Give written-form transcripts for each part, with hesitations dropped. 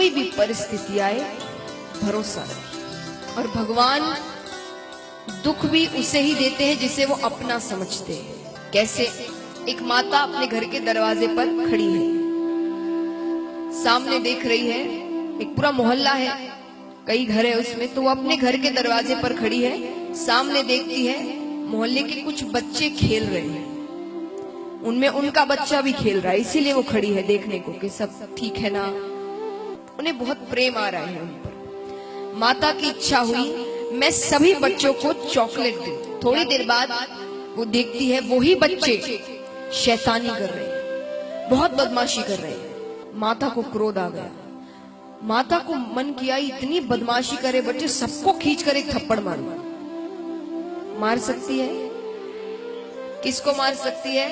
कोई भी परिस्थिति आए भरोसा रहे। और भगवान दुख भी उसे ही देते हैं जिसे वो अपना समझते हैं। कैसे? एक माता अपने घर के दरवाजे पर खड़ी है, सामने देख रही है, एक पूरा मोहल्ला है, कई घर है उसमें, तो वो अपने घर के दरवाजे पर खड़ी है, सामने देखती है मोहल्ले के कुछ बच्चे खेल रहे हैं, उनमें उनका बच्चा भी खेल रहा है, इसीलिए वो खड़ी है देखने को कि सब ठीक है ना। उन्हें बहुत प्रेम आ रहा है उन पर। माता की इच्छा हुई मैं सभी बच्चों को चॉकलेट दूं। थोड़ी देर बाद वो देखती है वही बच्चे शैतानी कर रहे हैं, बहुत बदमाशी कर रहे हैं। माता को क्रोध आ गया। माता को मन किया इतनी बदमाशी करे बच्चे, सबको खींच कर एक थप्पड़ मारूं। मार सकती है? किसको मार सकती है?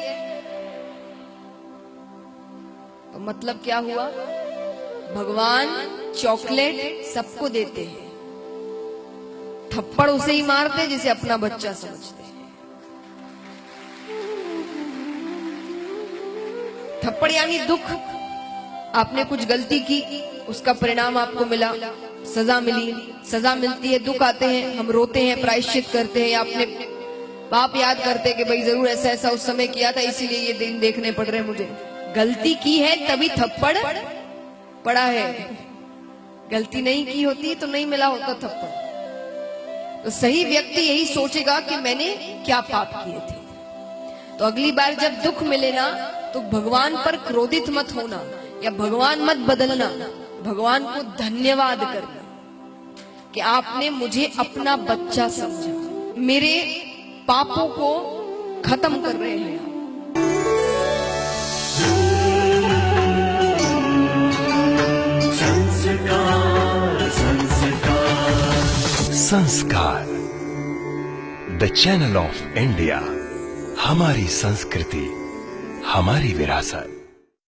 तो मतलब क्या हुआ? भगवान चॉकलेट सबको देते हैं, थप्पड़ उसे ही मारते जिसे अपना बच्चा समझते हैं। थप्पड़ यानी दुख। आपने कुछ गलती की, उसका परिणाम आपको मिला, सजा मिली। सजा मिलती है, दुख आते हैं, हम रोते हैं, प्रायश्चित करते हैं, या अपने पाप याद करते हैं कि भाई जरूर ऐसा ऐसा उस समय किया था, इसीलिए ये दिन देखने पड़ रहे हैं मुझे। गलती की है तभी थप्पड़ पड़ा है, गलती नहीं की होती तो नहीं मिला होता थप्पड़। तो सही व्यक्ति यही सोचेगा कि मैंने क्या पाप किए थे। तो अगली बार जब दुख मिले ना, तो भगवान पर क्रोधित मत होना या भगवान मत बदलना, भगवान को धन्यवाद करना कि आपने मुझे अपना बच्चा समझा, मेरे पापों को खत्म कर रहे हैं। संस्कार, द चैनल ऑफ इंडिया। हमारी संस्कृति, हमारी विरासत।